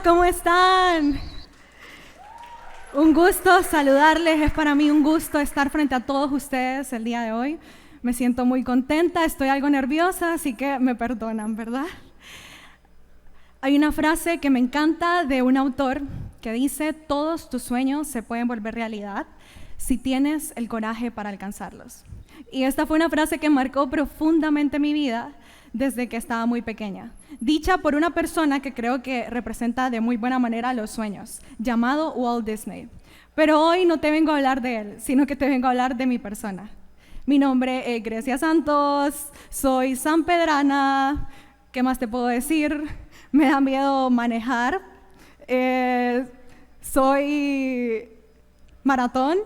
¿Cómo están? Un gusto saludarles, es para mí un gusto estar frente a todos ustedes el día de hoy. Me siento muy contenta, estoy algo nerviosa, así que me perdonan, ¿verdad? Hay una frase que me encanta de un autor que dice: todos tus sueños se pueden volver realidad si tienes el coraje para alcanzarlos. Y esta fue una frase que marcó profundamente mi vida desde que estaba muy pequeña, dicha por una persona que creo que representa de muy buena manera los sueños, llamado Walt Disney. Pero hoy no te vengo a hablar de él, sino que te vengo a hablar de mi persona. Mi nombre es Grecia Santos, soy sanpedrana. ¿Qué más te puedo decir? Me da miedo manejar. Soy maratón.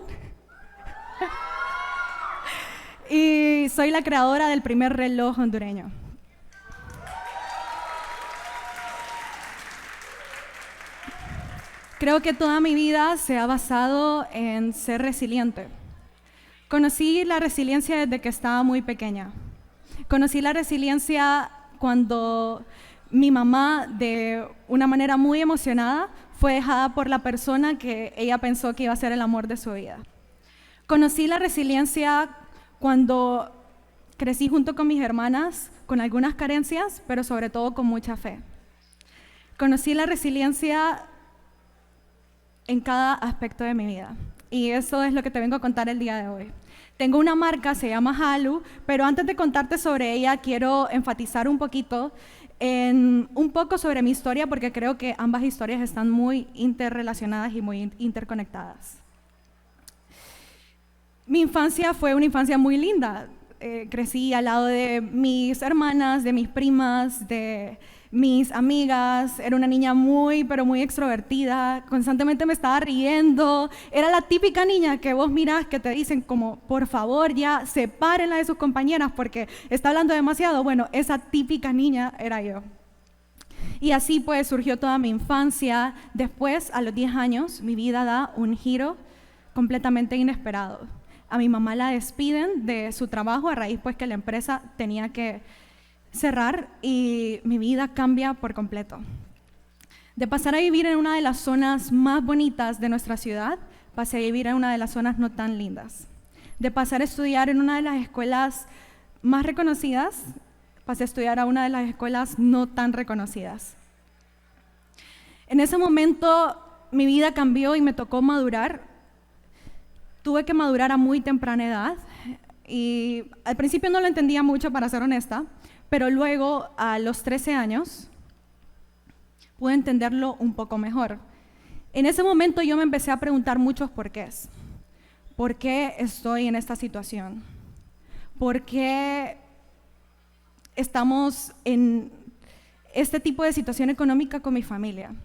Y soy la creadora del primer reloj hondureño. Creo que toda mi vida se ha basado en ser resiliente. Conocí la resiliencia desde que estaba muy pequeña. Conocí la resiliencia cuando mi mamá, de una manera muy emocionada, fue dejada por la persona que ella pensó que iba a ser el amor de su vida. Conocí la resiliencia cuando crecí junto con mis hermanas, con algunas carencias, pero sobre todo con mucha fe. Conocí la resiliencia en cada aspecto de mi vida. Y eso es lo que te vengo a contar el día de hoy. Tengo una marca, se llama Halu, pero antes de contarte sobre ella, quiero enfatizar un poco sobre mi historia, porque creo que ambas historias están muy interrelacionadas y muy interconectadas. Mi infancia fue una infancia muy linda. Crecí al lado de mis hermanas, de mis primas, de mis amigas. Era una niña muy, pero muy extrovertida. Constantemente me estaba riendo. Era la típica niña que vos mirás que te dicen como, por favor, ya sepárenla de sus compañeras porque está hablando demasiado. Bueno, esa típica niña era yo. Y así pues surgió toda mi infancia. Después, a los 10 años, mi vida da un giro completamente inesperado. A mi mamá la despiden de su trabajo a raíz pues que la empresa tenía que cerrar y mi vida cambia por completo. De pasar a vivir en una de las zonas más bonitas de nuestra ciudad, pasé a vivir en una de las zonas no tan lindas. De pasar a estudiar en una de las escuelas más reconocidas, pasé a estudiar a una de las escuelas no tan reconocidas. En ese momento mi vida cambió y me tocó madurar. Tuve que madurar a muy temprana edad y al principio no lo entendía mucho, para ser honesta, pero luego a los 13 años pude entenderlo un poco mejor. En ese momento yo me empecé a preguntar muchos porqués. ¿Por qué estoy en esta situación? ¿Por qué estamos en este tipo de situación económica con mi familia?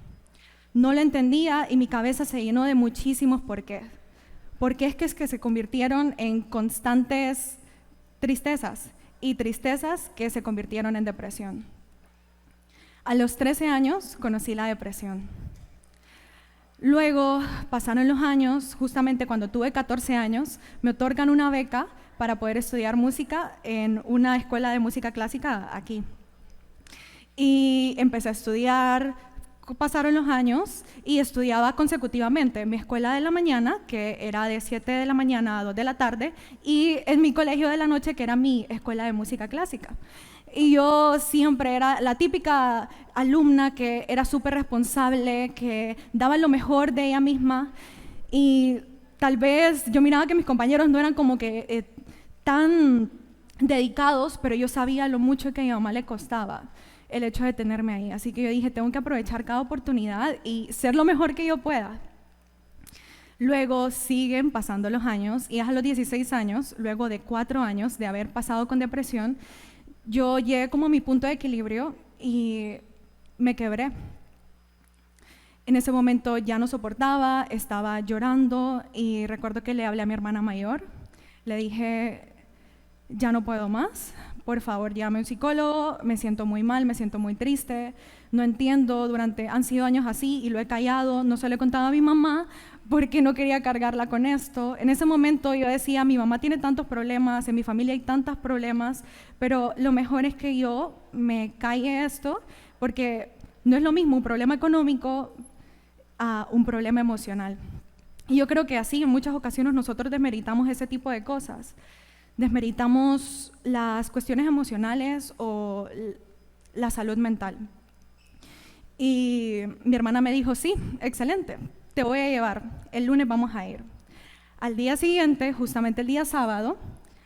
No lo entendía y mi cabeza se llenó de muchísimos porqués. Porque es que se convirtieron en constantes tristezas y tristezas que se convirtieron en depresión. A los 13 años conocí la depresión. Luego pasaron los años, justamente cuando tuve 14 años, me otorgan una beca para poder estudiar música en una escuela de música clásica aquí. Y empecé a estudiar. Pasaron los años y estudiaba consecutivamente en mi escuela de la mañana, que era de 7 de la mañana a 2 de la tarde, y en mi colegio de la noche, que era mi escuela de música clásica. Y yo siempre era la típica alumna que era súper responsable, que daba lo mejor de ella misma, y tal vez yo miraba que mis compañeros no eran como que tan dedicados, pero yo sabía lo mucho que a mi mamá le costaba el hecho de tenerme ahí. Así que yo dije, tengo que aprovechar cada oportunidad y ser lo mejor que yo pueda. Luego siguen pasando los años y a los 16 años, luego de 4 años de haber pasado con depresión, yo llegué como a mi punto de equilibrio y me quebré. En ese momento ya no soportaba, estaba llorando y recuerdo que le hablé a mi hermana mayor, le dije, ya no puedo más, por favor llame a un psicólogo, me siento muy mal, me siento muy triste, no entiendo, han sido años así y lo he callado, no se lo he contado a mi mamá porque no quería cargarla con esto. En ese momento yo decía, mi mamá tiene tantos problemas, en mi familia hay tantos problemas, pero lo mejor es que yo me calle esto porque no es lo mismo un problema económico a un problema emocional. Y yo creo que así en muchas ocasiones nosotros desmeritamos ese tipo de cosas. Desmeritamos las cuestiones emocionales o la salud mental. Y mi hermana me dijo, sí, excelente, te voy a llevar, el lunes vamos a ir. Al día siguiente, justamente el día sábado,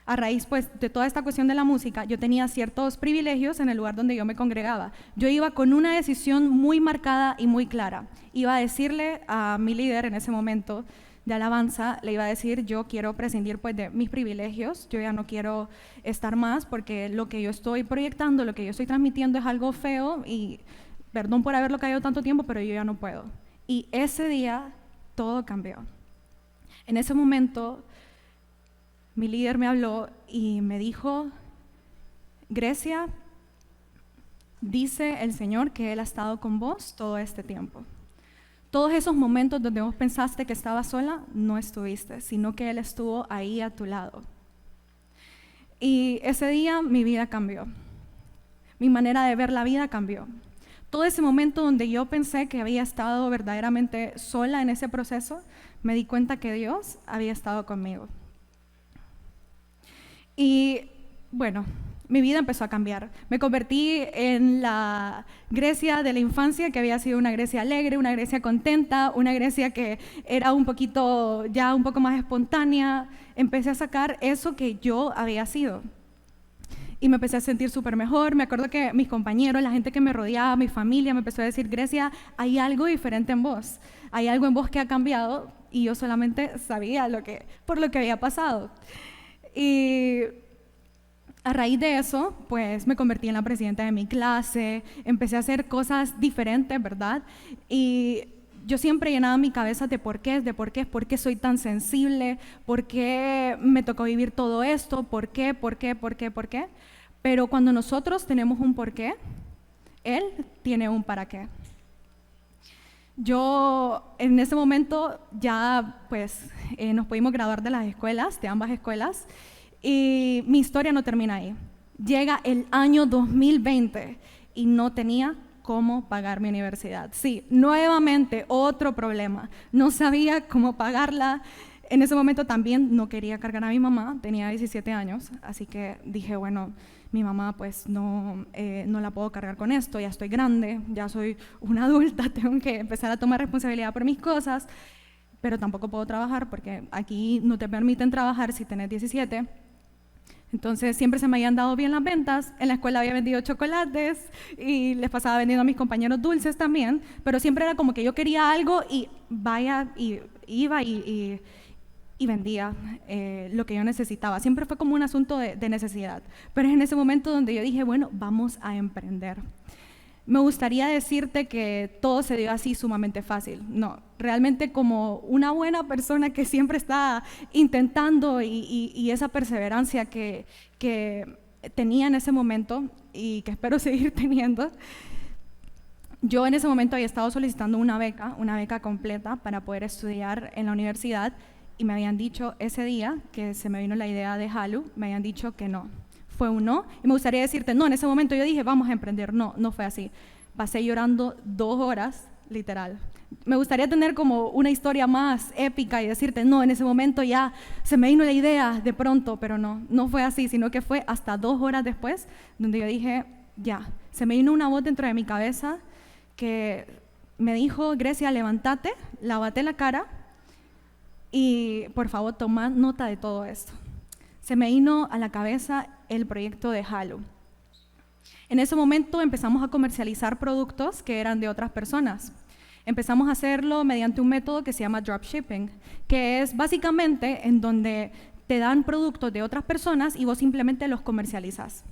a raíz pues, de toda esta cuestión de la música, yo tenía ciertos privilegios en el lugar donde yo me congregaba. Yo iba con una decisión muy marcada y muy clara. Iba a decirle a mi líder en ese momento de alabanza, le iba a decir, yo quiero prescindir pues, de mis privilegios, yo ya no quiero estar más porque lo que yo estoy proyectando, lo que yo estoy transmitiendo es algo feo y perdón por haberlo caído tanto tiempo, pero yo ya no puedo. Y ese día todo cambió. En ese momento, mi líder me habló y me dijo, Grecia, dice el Señor que Él ha estado con vos todo este tiempo. Todos esos momentos donde vos pensaste que estabas sola, no estuviste, sino que Él estuvo ahí a tu lado. Y ese día mi vida cambió. Mi manera de ver la vida cambió. Todo ese momento donde yo pensé que había estado verdaderamente sola en ese proceso, me di cuenta que Dios había estado conmigo. Y bueno, mi vida empezó a cambiar. Me convertí en la Grecia de la infancia, que había sido una Grecia alegre, una Grecia contenta, una Grecia que era un poquito, ya un poco más espontánea. Empecé a sacar eso que yo había sido. Y me empecé a sentir súper mejor. Me acuerdo que mis compañeros, la gente que me rodeaba, mi familia, me empezó a decir, Grecia, hay algo diferente en vos. Hay algo en vos que ha cambiado. Y yo solamente sabía por lo que había pasado. Y a raíz de eso, pues me convertí en la presidenta de mi clase, empecé a hacer cosas diferentes, ¿verdad? Y yo siempre llenaba mi cabeza de por qué soy tan sensible, por qué me tocó vivir todo esto, por qué. Pero cuando nosotros tenemos un por qué, Él tiene un para qué. Yo en ese momento ya pues nos pudimos graduar de las escuelas, de ambas escuelas, y mi historia no termina ahí. Llega el año 2020 y no tenía cómo pagar mi universidad. Sí, nuevamente otro problema. No sabía cómo pagarla. En ese momento también no quería cargar a mi mamá, tenía 17 años, así que dije, bueno, mi mamá pues no la puedo cargar con esto, ya estoy grande, ya soy una adulta, tengo que empezar a tomar responsabilidad por mis cosas, pero tampoco puedo trabajar porque aquí no te permiten trabajar si tenés 17. Entonces siempre se me habían dado bien las ventas, en la escuela había vendido chocolates y les pasaba vendiendo a mis compañeros dulces también, pero siempre era como que yo quería algo y iba y vendía lo que yo necesitaba. Siempre fue como un asunto de necesidad, pero es en ese momento donde yo dije, bueno, vamos a emprender. Me gustaría decirte que todo se dio así sumamente fácil. No, realmente como una buena persona que siempre está intentando y esa perseverancia que tenía en ese momento y que espero seguir teniendo, yo en ese momento había estado solicitando una beca completa para poder estudiar en la universidad y me habían dicho ese día que se me vino la idea de Halu, me habían dicho que no. Fue un no, y me gustaría decirte, no, en ese momento yo dije, vamos a emprender, no fue así. Pasé llorando 2 horas, literal. Me gustaría tener como una historia más épica y decirte, no, en ese momento ya se me vino la idea de pronto, pero no fue así, sino que fue hasta 2 horas después, donde yo dije, ya, se me vino una voz dentro de mi cabeza que me dijo, Grecia, levántate, lávate la cara y por favor toma nota de todo esto. Se me vino a la cabeza el proyecto de Halu. En ese momento empezamos a comercializar productos que eran de otras personas. Empezamos a hacerlo mediante un método que se llama dropshipping, que es básicamente en donde te dan productos de otras personas y vos simplemente los comercializas.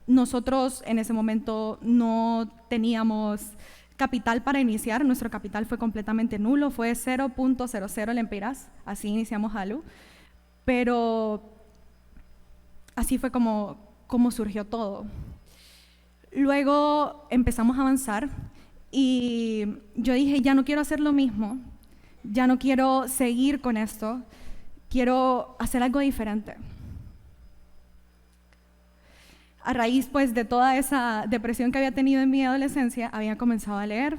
Nosotros en ese momento no teníamos capital para iniciar, nuestro capital fue completamente nulo, fue 0.00 lempiras, así iniciamos Halu, pero así fue como surgió todo. Luego empezamos a avanzar y yo dije, ya no quiero hacer lo mismo, ya no quiero seguir con esto, quiero hacer algo diferente. A raíz pues de toda esa depresión que había tenido en mi adolescencia, había comenzado a leer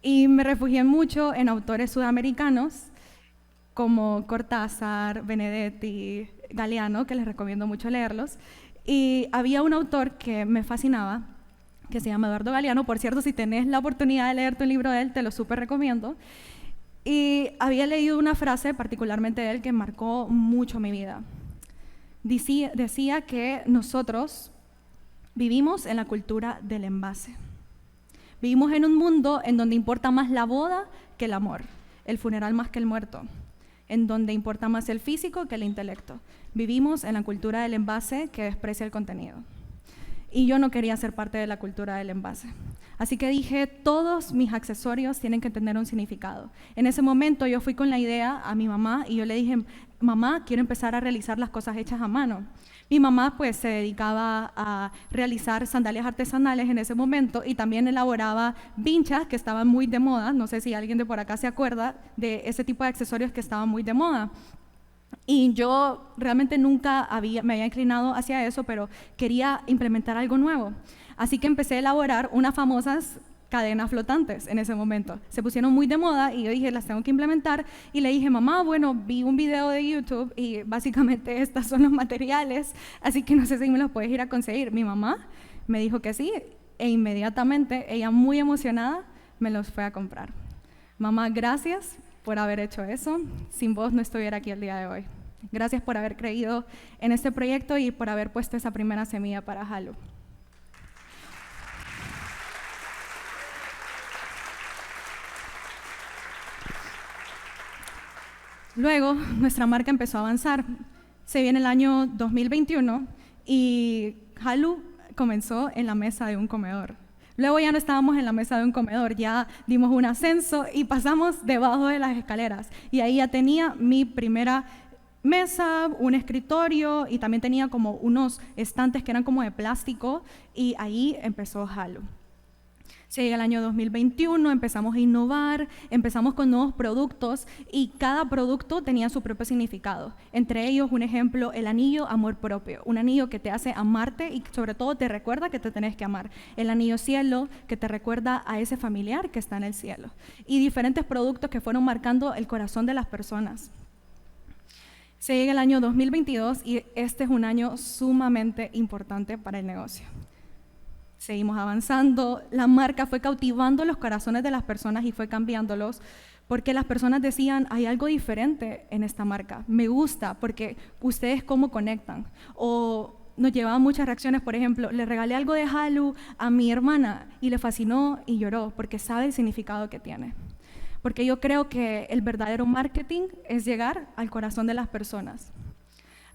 y me refugié mucho en autores sudamericanos como Cortázar, Benedetti, Galeano, que les recomiendo mucho leerlos. Y había un autor que me fascinaba, que se llama Eduardo Galeano. Por cierto, si tenés la oportunidad de leerte un libro de él, te lo súper recomiendo. Y había leído una frase particularmente de él que marcó mucho mi vida. Decía que nosotros vivimos en la cultura del envase. Vivimos en un mundo en donde importa más la boda que el amor, el funeral más que el muerto, en donde importa más el físico que el intelecto. Vivimos en la cultura del envase que desprecia el contenido. Y yo no quería ser parte de la cultura del envase. Así que dije, todos mis accesorios tienen que tener un significado. En ese momento yo fui con la idea a mi mamá y yo le dije, mamá, quiero empezar a realizar las cosas hechas a mano. Mi mamá pues se dedicaba a realizar sandalias artesanales en ese momento y también elaboraba vinchas que estaban muy de moda. No sé si alguien de por acá se acuerda de ese tipo de accesorios que estaban muy de moda. Y yo realmente nunca me había inclinado hacia eso, pero quería implementar algo nuevo. Así que empecé a elaborar unas famosas cadenas flotantes en ese momento. Se pusieron muy de moda y yo dije, las tengo que implementar. Y le dije, mamá, bueno, vi un video de YouTube y básicamente estos son los materiales, así que no sé si me los puedes ir a conseguir. Mi mamá me dijo que sí e inmediatamente, ella muy emocionada, me los fue a comprar. Mamá, gracias por haber hecho eso. Sin vos no estuviera aquí el día de hoy. Gracias por haber creído en este proyecto y por haber puesto esa primera semilla para Halu. Luego, nuestra marca empezó a avanzar. Se viene el año 2021 y Halu comenzó en la mesa de un comedor. Luego ya no estábamos en la mesa de un comedor, ya dimos un ascenso y pasamos debajo de las escaleras. Y ahí ya tenía mi primera mesa, un escritorio y también tenía como unos estantes que eran como de plástico y ahí empezó Halu. Se llega el año 2021, empezamos a innovar, empezamos con nuevos productos y cada producto tenía su propio significado. Entre ellos, un ejemplo, el anillo amor propio, un anillo que te hace amarte y sobre todo te recuerda que te tenés que amar. El anillo cielo, que te recuerda a ese familiar que está en el cielo. Y diferentes productos que fueron marcando el corazón de las personas. Se llega el año 2022 y este es un año sumamente importante para el negocio. Seguimos avanzando, la marca fue cautivando los corazones de las personas y fue cambiándolos porque las personas decían, hay algo diferente en esta marca, me gusta porque ustedes cómo conectan. O nos llevaban muchas reacciones, por ejemplo, le regalé algo de Halu a mi hermana y le fascinó y lloró porque sabe el significado que tiene. Porque yo creo que el verdadero marketing es llegar al corazón de las personas.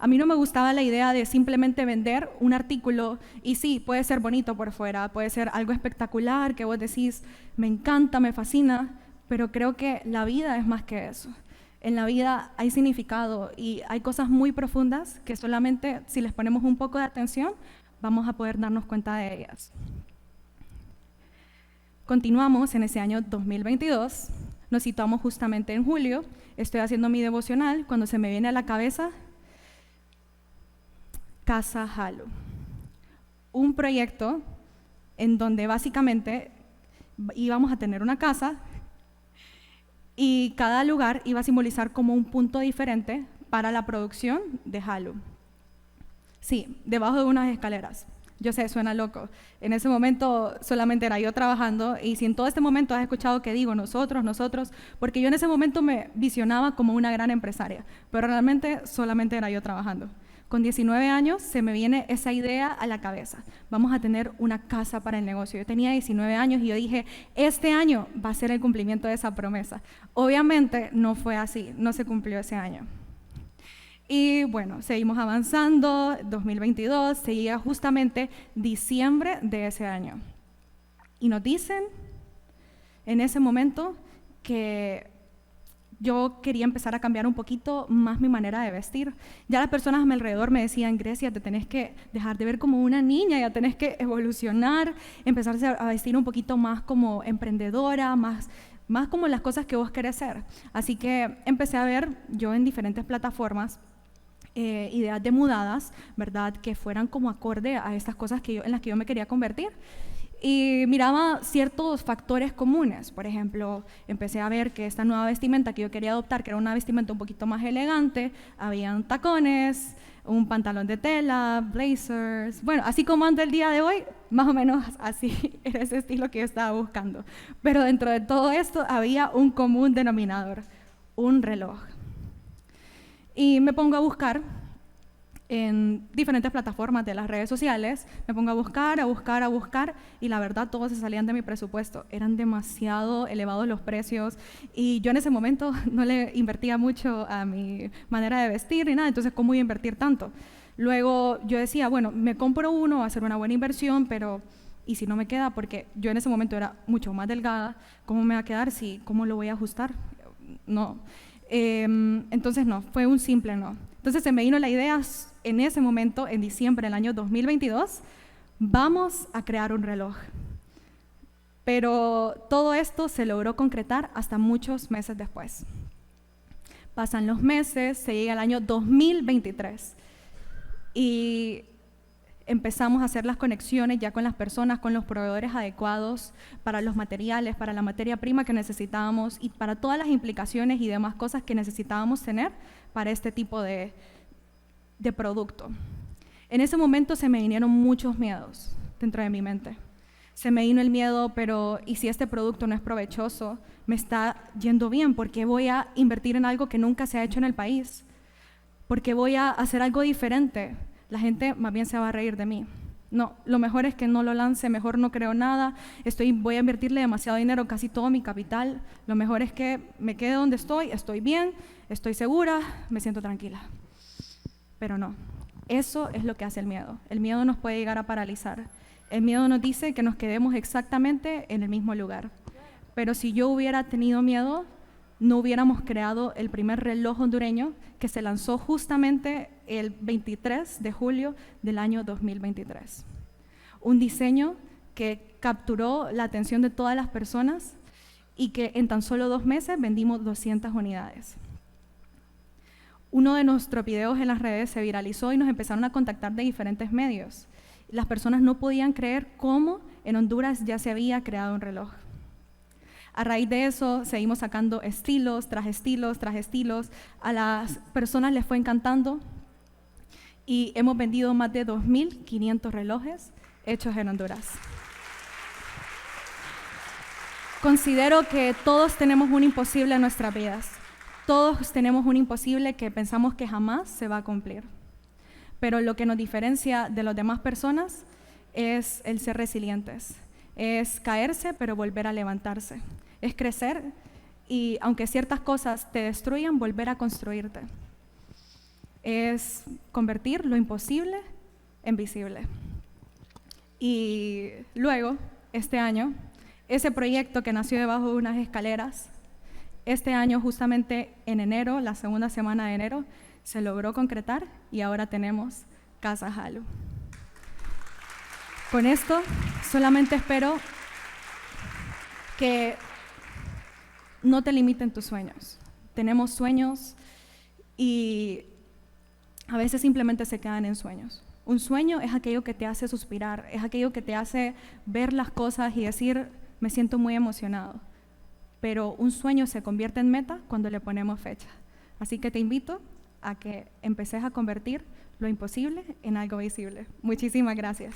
A mí no me gustaba la idea de simplemente vender un artículo y sí, puede ser bonito por fuera, puede ser algo espectacular que vos decís, me encanta, me fascina, pero creo que la vida es más que eso. En la vida hay significado y hay cosas muy profundas que solamente si les ponemos un poco de atención vamos a poder darnos cuenta de ellas. Continuamos en ese año 2022, nos situamos justamente en julio, estoy haciendo mi devocional cuando se me viene a la cabeza Casa Halu, un proyecto en donde básicamente íbamos a tener una casa y cada lugar iba a simbolizar como un punto diferente para la producción de Halu. Sí, debajo de unas escaleras. Yo sé, suena loco. En ese momento solamente era yo trabajando y si en todo este momento has escuchado que digo nosotros, porque yo en ese momento me visionaba como una gran empresaria, pero realmente solamente era yo trabajando. Con 19 años se me viene esa idea a la cabeza. Vamos a tener una casa para el negocio. Yo tenía 19 años y yo dije, este año va a ser el cumplimiento de esa promesa. Obviamente no fue así, no se cumplió ese año. Y bueno, seguimos avanzando, 2022, se llega justamente diciembre de ese año. Y nos dicen en ese momento que yo quería empezar a cambiar un poquito más mi manera de vestir. Ya las personas a mi alrededor me decían, Grecia, te tenés que dejar de ver como una niña, ya tenés que evolucionar, empezar a vestir un poquito más como emprendedora, más como las cosas que vos querés ser. Así que empecé a ver yo en diferentes plataformas ideas de mudadas, ¿verdad? Que fueran como acorde a estas cosas en las que yo me quería convertir. Y miraba ciertos factores comunes. Por ejemplo, empecé a ver que esta nueva vestimenta que yo quería adoptar, que era una vestimenta un poquito más elegante, habían tacones, un pantalón de tela, blazers. Bueno, así como ando el día de hoy, más o menos así era ese estilo que yo estaba buscando. Pero dentro de todo esto había un común denominador, un reloj. Y me pongo a buscar en diferentes plataformas de las redes sociales, me pongo a buscar, y la verdad todos se salían de mi presupuesto. Eran demasiado elevados los precios y yo en ese momento no le invertía mucho a mi manera de vestir ni nada, entonces ¿cómo voy a invertir tanto? Luego yo decía, bueno, me compro uno, va a ser una buena inversión, pero ¿y si no me queda? Porque yo en ese momento era mucho más delgada, ¿cómo me va a quedar? ¿Cómo lo voy a ajustar? No. Entonces no, fue un simple no. Entonces se me vino la idea en ese momento, en diciembre del año 2022, vamos a crear un reloj. Pero todo esto se logró concretar hasta muchos meses después. Pasan los meses, se llega el año 2023 y empezamos a hacer las conexiones ya con las personas, con los proveedores adecuados para los materiales, para la materia prima que necesitábamos y para todas las implicaciones y demás cosas que necesitábamos tener para este tipo de producto. En ese momento se me vinieron muchos miedos dentro de mi mente. Se me vino el miedo, pero ¿y si este producto no es provechoso? Me está yendo bien, ¿por qué voy a invertir en algo que nunca se ha hecho en el país? ¿Por qué voy a hacer algo diferente? La gente más bien se va a reír de mí. No, lo mejor es que no lo lance, mejor no creo nada, voy a invertirle demasiado dinero, casi todo mi capital, lo mejor es que me quede donde estoy bien, estoy segura, me siento tranquila. Pero no, eso es lo que hace el miedo. El miedo nos puede llegar a paralizar. El miedo nos dice que nos quedemos exactamente en el mismo lugar. Pero si yo hubiera tenido miedo, no hubiéramos creado el primer reloj hondureño que se lanzó justamente el 23 de julio del año 2023. Un diseño que capturó la atención de todas las personas y que en tan solo 2 meses vendimos 200 unidades. Uno de nuestros videos en las redes se viralizó y nos empezaron a contactar de diferentes medios. Las personas no podían creer cómo en Honduras ya se había creado un reloj. A raíz de eso, seguimos sacando estilos, tras estilos, tras estilos. A las personas les fue encantando y hemos vendido más de 2.500 relojes hechos en Honduras. Considero que todos tenemos un imposible en nuestras vidas. Todos tenemos un imposible que pensamos que jamás se va a cumplir. Pero lo que nos diferencia de las demás personas es el ser resilientes. Es caerse, pero volver a levantarse. Es crecer y, aunque ciertas cosas te destruyan, volver a construirte. Es convertir lo imposible en visible. Y luego, este año, ese proyecto que nació debajo de unas escaleras, este año, justamente en enero, la segunda semana de enero, se logró concretar y ahora tenemos Casa Halu. Con esto, solamente espero que no te limiten tus sueños. Tenemos sueños y a veces simplemente se quedan en sueños. Un sueño es aquello que te hace suspirar, es aquello que te hace ver las cosas y decir, me siento muy emocionado. Pero un sueño se convierte en meta cuando le ponemos fecha. Así que te invito a que empeces a convertir lo imposible en algo visible. Muchísimas gracias.